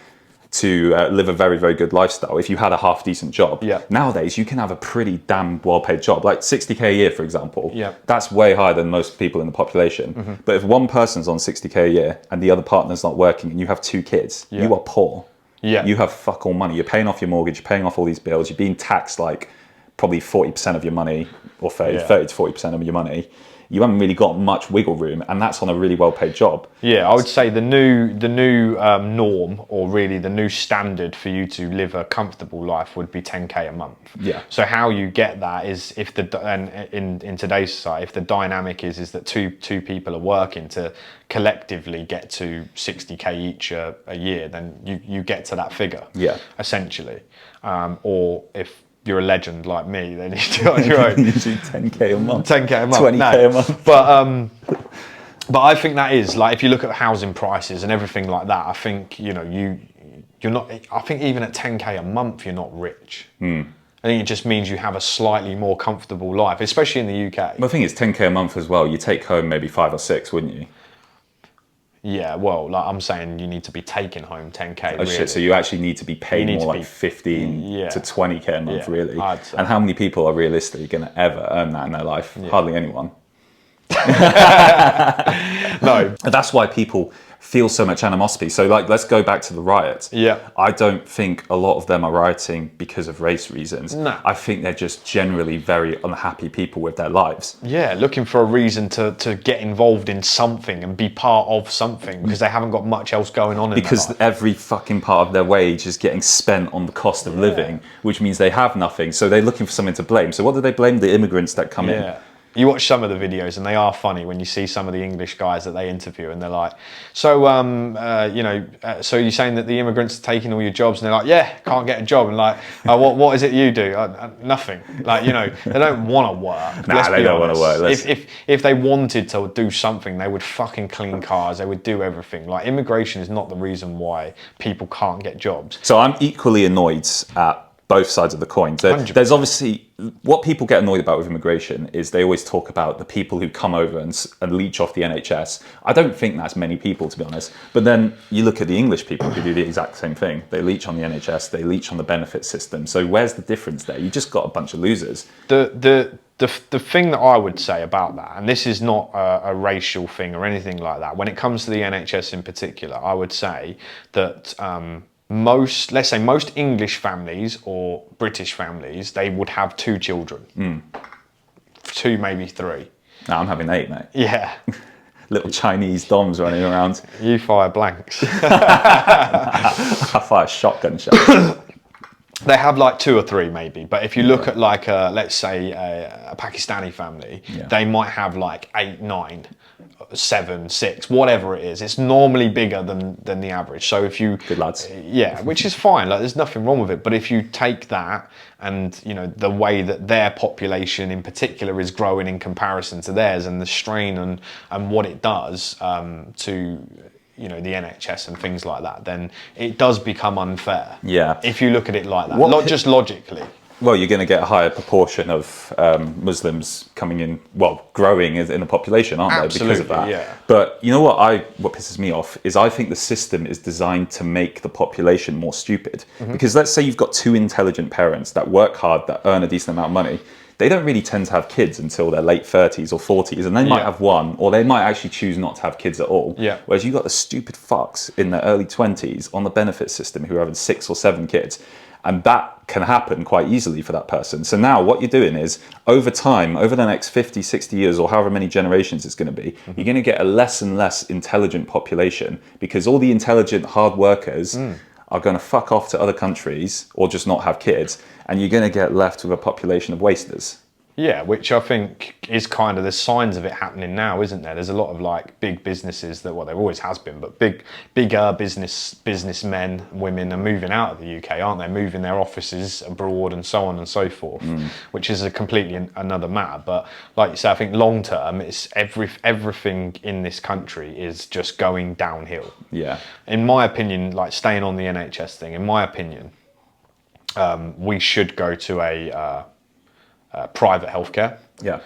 A: to live a very, very good lifestyle if you had a half-decent job.
B: Yeah.
A: Nowadays, you can have a pretty damn well-paid job, like 60k a year, for example.
B: Yeah.
A: That's way higher than most people in the population. But if one person's on 60k a year and the other partner's not working and you have two kids, you are poor.
B: Yeah.
A: You have fuck all money. You're paying off your mortgage, you're paying off all these bills, you're being taxed like probably 40% of your money, or 30 to 40% of your money. You haven't really got much wiggle room, and that's on a really well-paid job.
B: Yeah, I would say the new norm, or really the new standard for you to live a comfortable life would be 10k a month.
A: Yeah.
B: So how you get that is if in today's society, if the dynamic is that two people are working to collectively get to 60k each a year, then you get to that figure. Yeah. Essentially, or if you're a legend like me, then you do it on your own.
A: Usually 10k a month.
B: 10k a month.
A: 20k a month.
B: But I think that is like, if you look at housing prices and everything like that, I think you're not. I think even at 10k a month, you're not rich. I think it just means you have a slightly more comfortable life, especially in the UK.
A: But the thing is, 10k a month as well. You take home maybe 5 or 6, wouldn't you?
B: Yeah, well, like I'm saying, you need to be taking home 10k.
A: Oh
B: really.
A: shit! So you actually need to be paid more like 15 to 20k a month, really. And how many people are realistically going to ever earn that in their life? Hardly anyone. No. That's why people feel so much animosity. So like, let's go back to the riots.
B: Yeah.
A: I don't think a lot of them are rioting because of race reasons.
B: No.
A: I think they're just generally very unhappy people with their lives.
B: Yeah, looking for a reason to get involved in something and be part of something because they haven't got much else going on in their life.
A: Every fucking part of their wage is getting spent on the cost of living, which means they have nothing. So they're looking for something to blame. So what do they blame? The immigrants that come in.
B: You watch some of the videos and they are funny when you see some of the English guys that they interview and they're like, so, so you're saying that the immigrants are taking all your jobs? And they're like, yeah, can't get a job. And like, what is it you do? Nothing. Like, you know, they don't want to work.
A: Nah, they don't want to work.
B: If they wanted to do something, they would fucking clean cars. They would do everything. Like, immigration is not the reason why people can't get jobs.
A: So I'm equally annoyed at both sides of the coin. There's obviously, what people get annoyed about with immigration is they always talk about the people who come over and leech off the NHS. I don't think that's many people, to be honest. But then you look at the English people who do the exact same thing. They leech on the NHS, they leech on the benefit system. So where's the difference there? You just got a bunch of losers.
B: The thing that I would say about that, and this is not a racial thing or anything like that, when it comes to the NHS in particular, I would say that let's say most English families or British families, they would have 2 children. 2, maybe 3.
A: Now I'm having 8, mate.
B: Yeah.
A: Little Chinese doms running around.
B: You fire blanks.
A: I fire shotgun shots.
B: They have like 2 or 3 maybe, but if you look at like let's say a Pakistani family, they might have like 8, 9, 7, 6, whatever it is. It's normally bigger than the average. So if you
A: Good lads.
B: Yeah, which is fine. Like there's nothing wrong with it. But if you take that and you know the way that their population in particular is growing in comparison to theirs, and the strain and what it does to you know the NHS and things like that, then it does become unfair.
A: Yeah.
B: If you look at it like that, not just logically.
A: Well, you're going to get a higher proportion of Muslims coming in, well, growing in the population, aren't they? Because of that.
B: Yeah.
A: But you know what pisses me off is I think the system is designed to make the population more stupid. Because let's say you've got 2 intelligent parents that work hard, that earn a decent amount of money. They don't really tend to have kids until their late 30s or 40s, and they might have 1, or they might actually choose not to have kids at all.
B: Yeah.
A: Whereas you've got the stupid fucks in their early 20s on the benefit system who are having 6 or 7 kids. And that can happen quite easily for that person. So now what you're doing is, over time, over the next 50, 60 years, or however many generations it's going to be, you're going to get a less and less intelligent population, because all the intelligent hard workers are going to fuck off to other countries or just not have kids, and you're going to get left with a population of wasters.
B: Yeah, which I think is kind of the signs of it happening now, isn't there? There's a lot of like big businesses that, well, there always has been, but bigger businessmen and women are moving out of the UK, aren't they? Moving their offices abroad and so on and so forth, which is a completely another matter. But like you say, I think long term, it's everything in this country is just going downhill.
A: Yeah.
B: In my opinion, like staying on the NHS thing, in my opinion, we should go to a private healthcare.
A: Yeah.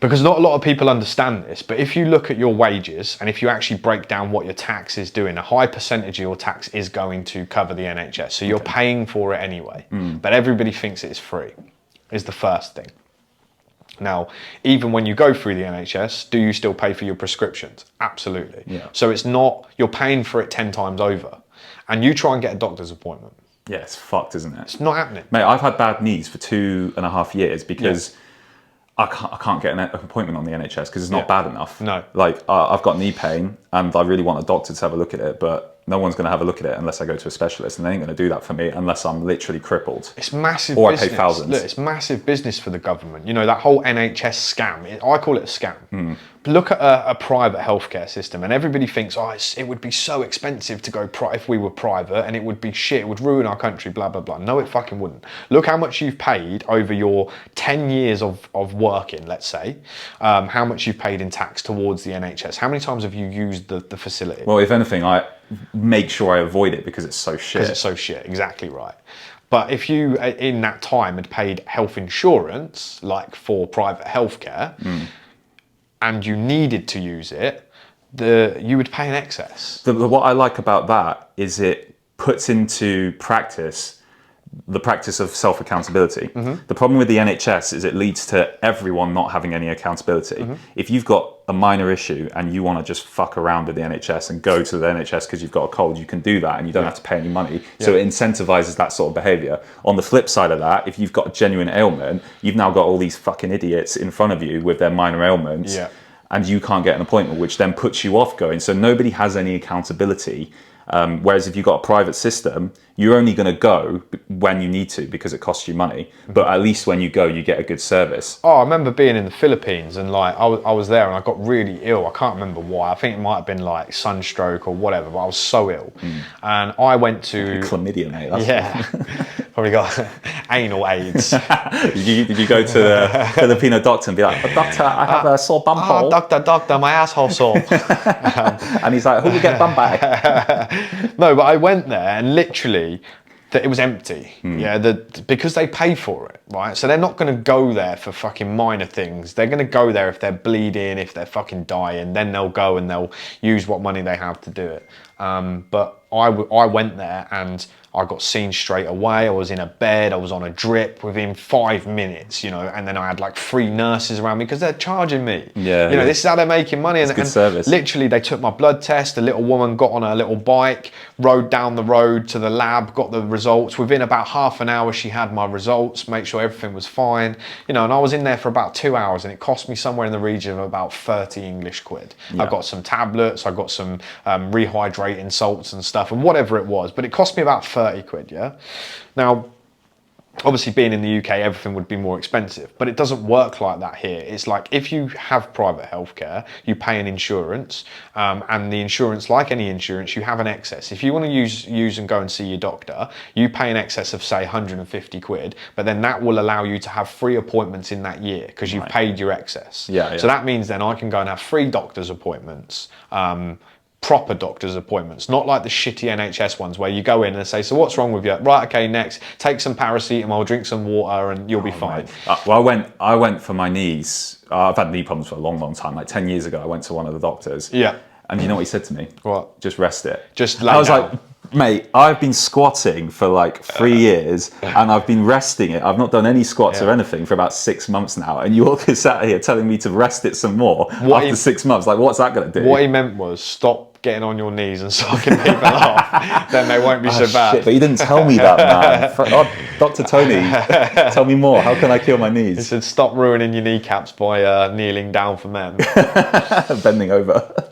B: Because not a lot of people understand this, but if you look at your wages and if you actually break down what your tax is doing, a high percentage of your tax is going to cover the NHS. So you're paying for it anyway, but everybody thinks it's free, is the first thing. Now, even when you go through the NHS, do you still pay for your prescriptions? Absolutely.
A: Yeah.
B: So it's not, you're paying for it 10 times over. And you try and get a doctor's appointment.
A: Yeah, it's fucked, isn't it?
B: It's not happening.
A: Mate, I've had bad knees for 2.5 years because I can't get an appointment on the NHS because it's not bad enough.
B: No.
A: Like, I've got knee pain and I really want a doctor to have a look at it, but no one's going to have a look at it unless I go to a specialist, and they ain't going to do that for me unless I'm literally crippled.
B: It's massive
A: or
B: business.
A: I pay thousands.
B: Look, it's massive business for the government. You know, that whole NHS scam, I call it a scam. Look at a private healthcare system and everybody thinks, oh, it would be so expensive to go if we were private, and it would be shit, it would ruin our country, blah, blah, blah. No, it fucking wouldn't. Look how much you've paid over your 10 years of working, let's say, how much you've paid in tax towards the NHS. How many times have you used the facility?
A: Well, if anything, I make sure I avoid it because it's so shit.
B: Because it's so shit, exactly right. But if you, in that time, had paid health insurance, like for private healthcare, and you needed to use it, you would pay in excess.
A: What I like about that is it puts into practice the practice of self-accountability. The problem with the NHS is it leads to everyone not having any accountability. If you've got a minor issue and you want to just fuck around with the NHS and go to the NHS because you've got a cold, you can do that and you don't have to pay any money. So it incentivizes that sort of behavior. On the flip side of that, if you've got a genuine ailment, you've now got all these fucking idiots in front of you with their minor ailments, and you can't get an appointment, which then puts you off going. So nobody has any accountability. Whereas if you've got a private system, you're only going to go when you need to because it costs you money. But at least when you go, you get a good service.
B: Oh, I remember being in the Philippines and like I was there and I got really ill. I can't remember why. I think it might have been like sunstroke or whatever, but I was so ill. And I went to
A: Chlamydia, mate. That's
B: yeah, probably got anal AIDS.
A: Did you go to the Filipino doctor and be like, doctor, I have a sore bum hole?
B: Doctor, my asshole sore.
A: And he's like, who will get bum back?
B: No, but I went there and literally it was empty. Yeah, because they pay for it, right? So they're not going to go there for fucking minor things. They're going to go there if they're bleeding, if they're fucking dying. Then they'll go and they'll use what money they have to do it. But I went there and I got seen straight away. I was in a bed, I was on a drip within 5 minutes, you know, and then I had like 3 nurses around me because they're charging me.
A: Yeah.
B: You know, this is how they're making money.
A: It's good service.
B: Literally, they took my blood test. The little woman got on her little bike, rode down the road to the lab, got the results. Within about half an hour, she had my results, make sure everything was fine. You know, and I was in there for about 2 hours and it cost me somewhere in the region of about 30 English quid.
A: Yeah.
B: I got some tablets, I got some rehydrating salts and stuff and whatever it was, but it cost me about 30 quid, yeah? Now, obviously being in the UK, everything would be more expensive, but it doesn't work like that here. It's like if you have private healthcare, you pay an insurance, and the insurance, like any insurance, you have an excess. If you want to use and go and see your doctor, you pay an excess of say 150 quid, but then that will allow you to have 3 appointments in that year because you've paid your excess.
A: Yeah, yeah.
B: So that means then I can go and have 3 doctor's appointments, proper doctor's appointments, not like the shitty NHS ones where you go in and they say, so what's wrong with you? Right, okay, next, take some paracetamol, drink some water and you'll be fine.
A: Well, I went for my knees. I've had knee problems for a long time. Like 10 years ago, I went to one of the doctors.
B: Yeah.
A: And you know what he said to me?
B: What?
A: Just rest it.
B: Just
A: And
B: lay
A: I was
B: down.
A: like, mate, I've been squatting for like 3 years and I've been resting it. I've not done any squats or anything for about 6 months now. And you're sat here telling me to rest it some more after 6 months. Like, what's that going to do?
B: What he meant was stop getting on your knees and sucking people off. Then they won't be so bad.
A: Shit, but you didn't tell me that, man. Oh, Dr. Tony, tell me more. How can I cure my
B: He
A: knees?
B: said stop ruining your kneecaps by kneeling down for men.
A: Bending over.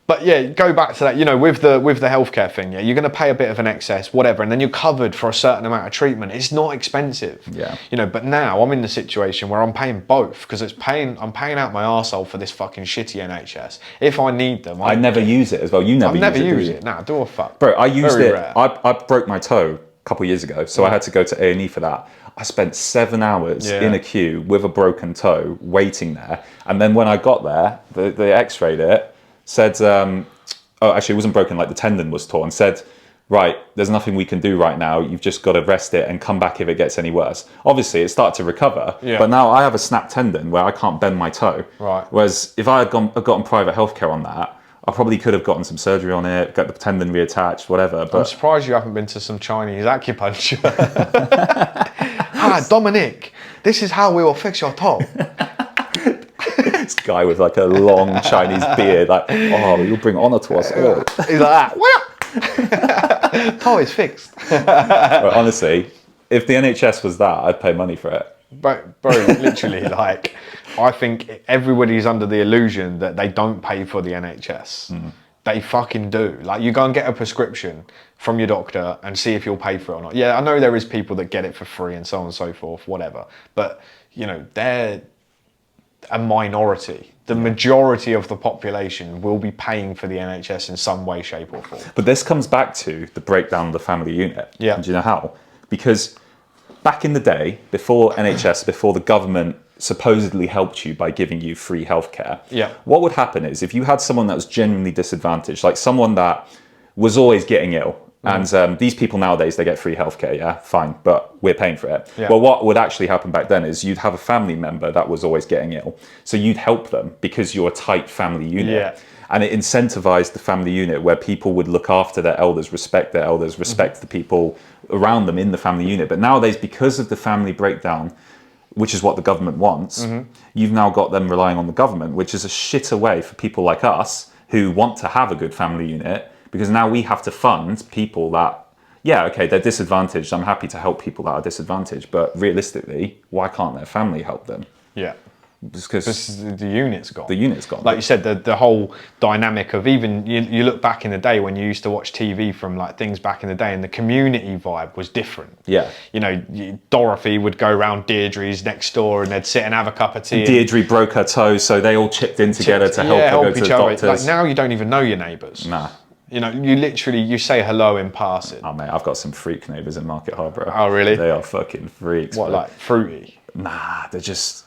B: But yeah, go back to that, you know, with the healthcare thing, yeah, you're going to pay a bit of an excess, whatever, and then you're covered for a certain amount of treatment. It's not expensive.
A: Yeah.
B: You know, but now I'm in the situation where I'm paying both because I'm paying out my arsehole for this fucking shitty NHS. If I need them,
A: I never use it as well. You never
B: I've never
A: use it, do
B: used
A: you?
B: it. Nah, do a fuck.
A: Bro, I used
B: Very
A: it.
B: rare.
A: I broke my toe a couple of years ago, so I had to go to A&E for that. I spent 7 hours in a queue with a broken toe waiting there. And then when I got there, they x-rayed it, said, oh, actually, it wasn't broken, like the tendon was torn, said, right, there's nothing we can do right now. You've just got to rest it and come back if it gets any worse. Obviously, it started to recover, but now I have a snapped tendon where I can't bend my toe.
B: Right.
A: Whereas if I had gotten private healthcare on that, I probably could have gotten some surgery on it, got the tendon reattached, whatever.
B: I'm
A: But
B: surprised you haven't been to some Chinese acupuncture. Dominic, this is how we will fix your toe.
A: this guy with like a long Chinese beard, like, oh, you'll bring honor to us all.
B: He's like that. Toe is fixed.
A: But honestly, if the NHS was that, I'd pay money for it.
B: Bro, literally, like, I think everybody's under the illusion that they don't pay for the NHS. They fucking do. Like, you go and get a prescription from your doctor and see if you'll pay for it or not. Yeah, I know there is people that get it for free and so on and so forth, whatever. But, you know, they're a minority. The majority of the population will be paying for the NHS in some way, shape or form.
A: But this comes back to the breakdown of the family unit.
B: Yeah.
A: And do you know how? Because back in the day, before NHS, before the government supposedly helped you by giving you free healthcare, what would happen is if you had someone that was genuinely disadvantaged, like someone that was always getting ill, and these people nowadays, they get free healthcare, yeah, fine, but we're paying for it. Well, what would actually happen back then is you'd have a family member that was always getting ill. So you'd help them because you're a tight family unit.
B: Yeah.
A: And it incentivized the family unit where people would look after their elders, respect their elders, respect the people around them in the family unit. But nowadays, because of the family breakdown, which is what the government wants, you've now got them relying on the government, which is a shitter way for people like us who want to have a good family unit, because now we have to fund people that, yeah, okay, they're disadvantaged. I'm happy to help people that are disadvantaged, but realistically, why can't their family help them?
B: Yeah.
A: Just because
B: the unit's gone.
A: the unit's gone.
B: Like you said, the whole dynamic of even you look back in the day when you used to watch TV from like things back in the day, and the community vibe was different.
A: Yeah.
B: You know, Dorothy would go round Deirdre's next door and they'd sit and have a cup of tea.
A: Deirdre broke her toe, so they all chipped in together to help her go to the doctors.
B: Like now you don't even know your neighbours.
A: Nah.
B: You know, you say hello in passing.
A: Oh mate, I've got some freak neighbours in Market Harborough.
B: Oh really?
A: They are fucking freaks.
B: What,
A: bro.
B: like fruity?
A: Nah, they're just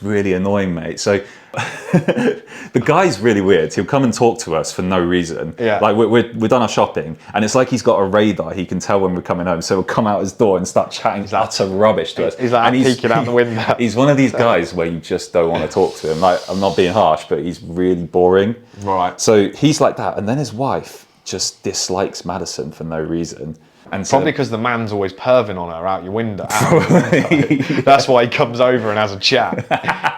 A: really annoying, mate. So the guy's really weird. He'll come and talk to us for no reason.
B: Yeah.
A: Like we're done our shopping, and it's like he's got a radar. He can tell when we're coming home. So he'll come out his door and start chatting utter rubbish to us.
B: He's like peeking out the window.
A: He's one of these guys where you just don't want to talk to him. Like, I'm not being harsh, but he's really boring.
B: Right.
A: So he's like that, and then his wife just dislikes Madison for no reason. And so,
B: Probably because the man's always perving on her out your window. That's why he comes over and has a chat.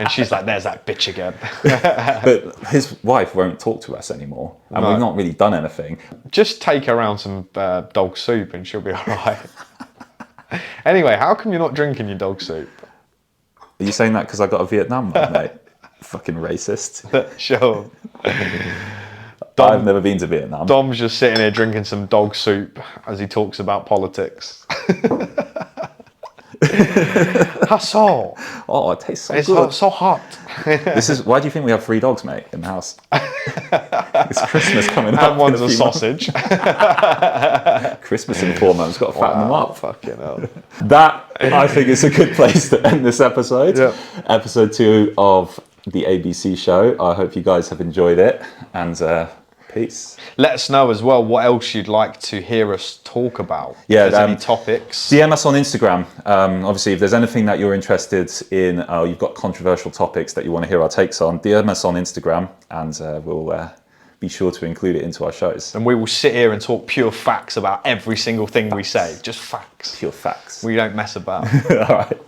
B: And she's like, there's that bitch again.
A: but his wife won't talk to us anymore, and
B: No.
A: we've not really done anything.
B: Just take her around some dog soup and she'll be all right. Anyway, how come you're not drinking your dog soup?
A: Are you saying that because I got a Vietnam mug, mate? Fucking racist.
B: Sure.
A: I've never been to Vietnam.
B: Dom's just sitting here drinking some dog soup as he talks about politics. Hassle.
A: Oh, it tastes so
B: It's
A: good.
B: so hot.
A: This is why do you think we have 3 dogs, mate, in the house? It's Christmas coming up.
B: And one's
A: in
B: a
A: few months.
B: sausage.
A: Christmas in 4 months. Got to fatten them up.
B: Fucking hell.
A: That, I think, is a good place to end this episode.
B: Yep.
A: Episode 2 of the ABC show. I hope you guys have enjoyed it, and peace.
B: Let us know as well what else you'd like to hear us talk about.
A: Yeah,
B: If there's any topics.
A: DM us on Instagram. Obviously, if there's anything that you're interested in, you've got controversial topics that you want to hear our takes on, DM us on Instagram, and we'll be sure to include it into our shows.
B: And we will sit here and talk pure facts about every single thing we say. Just facts.
A: Pure facts.
B: We don't mess about.
A: All right.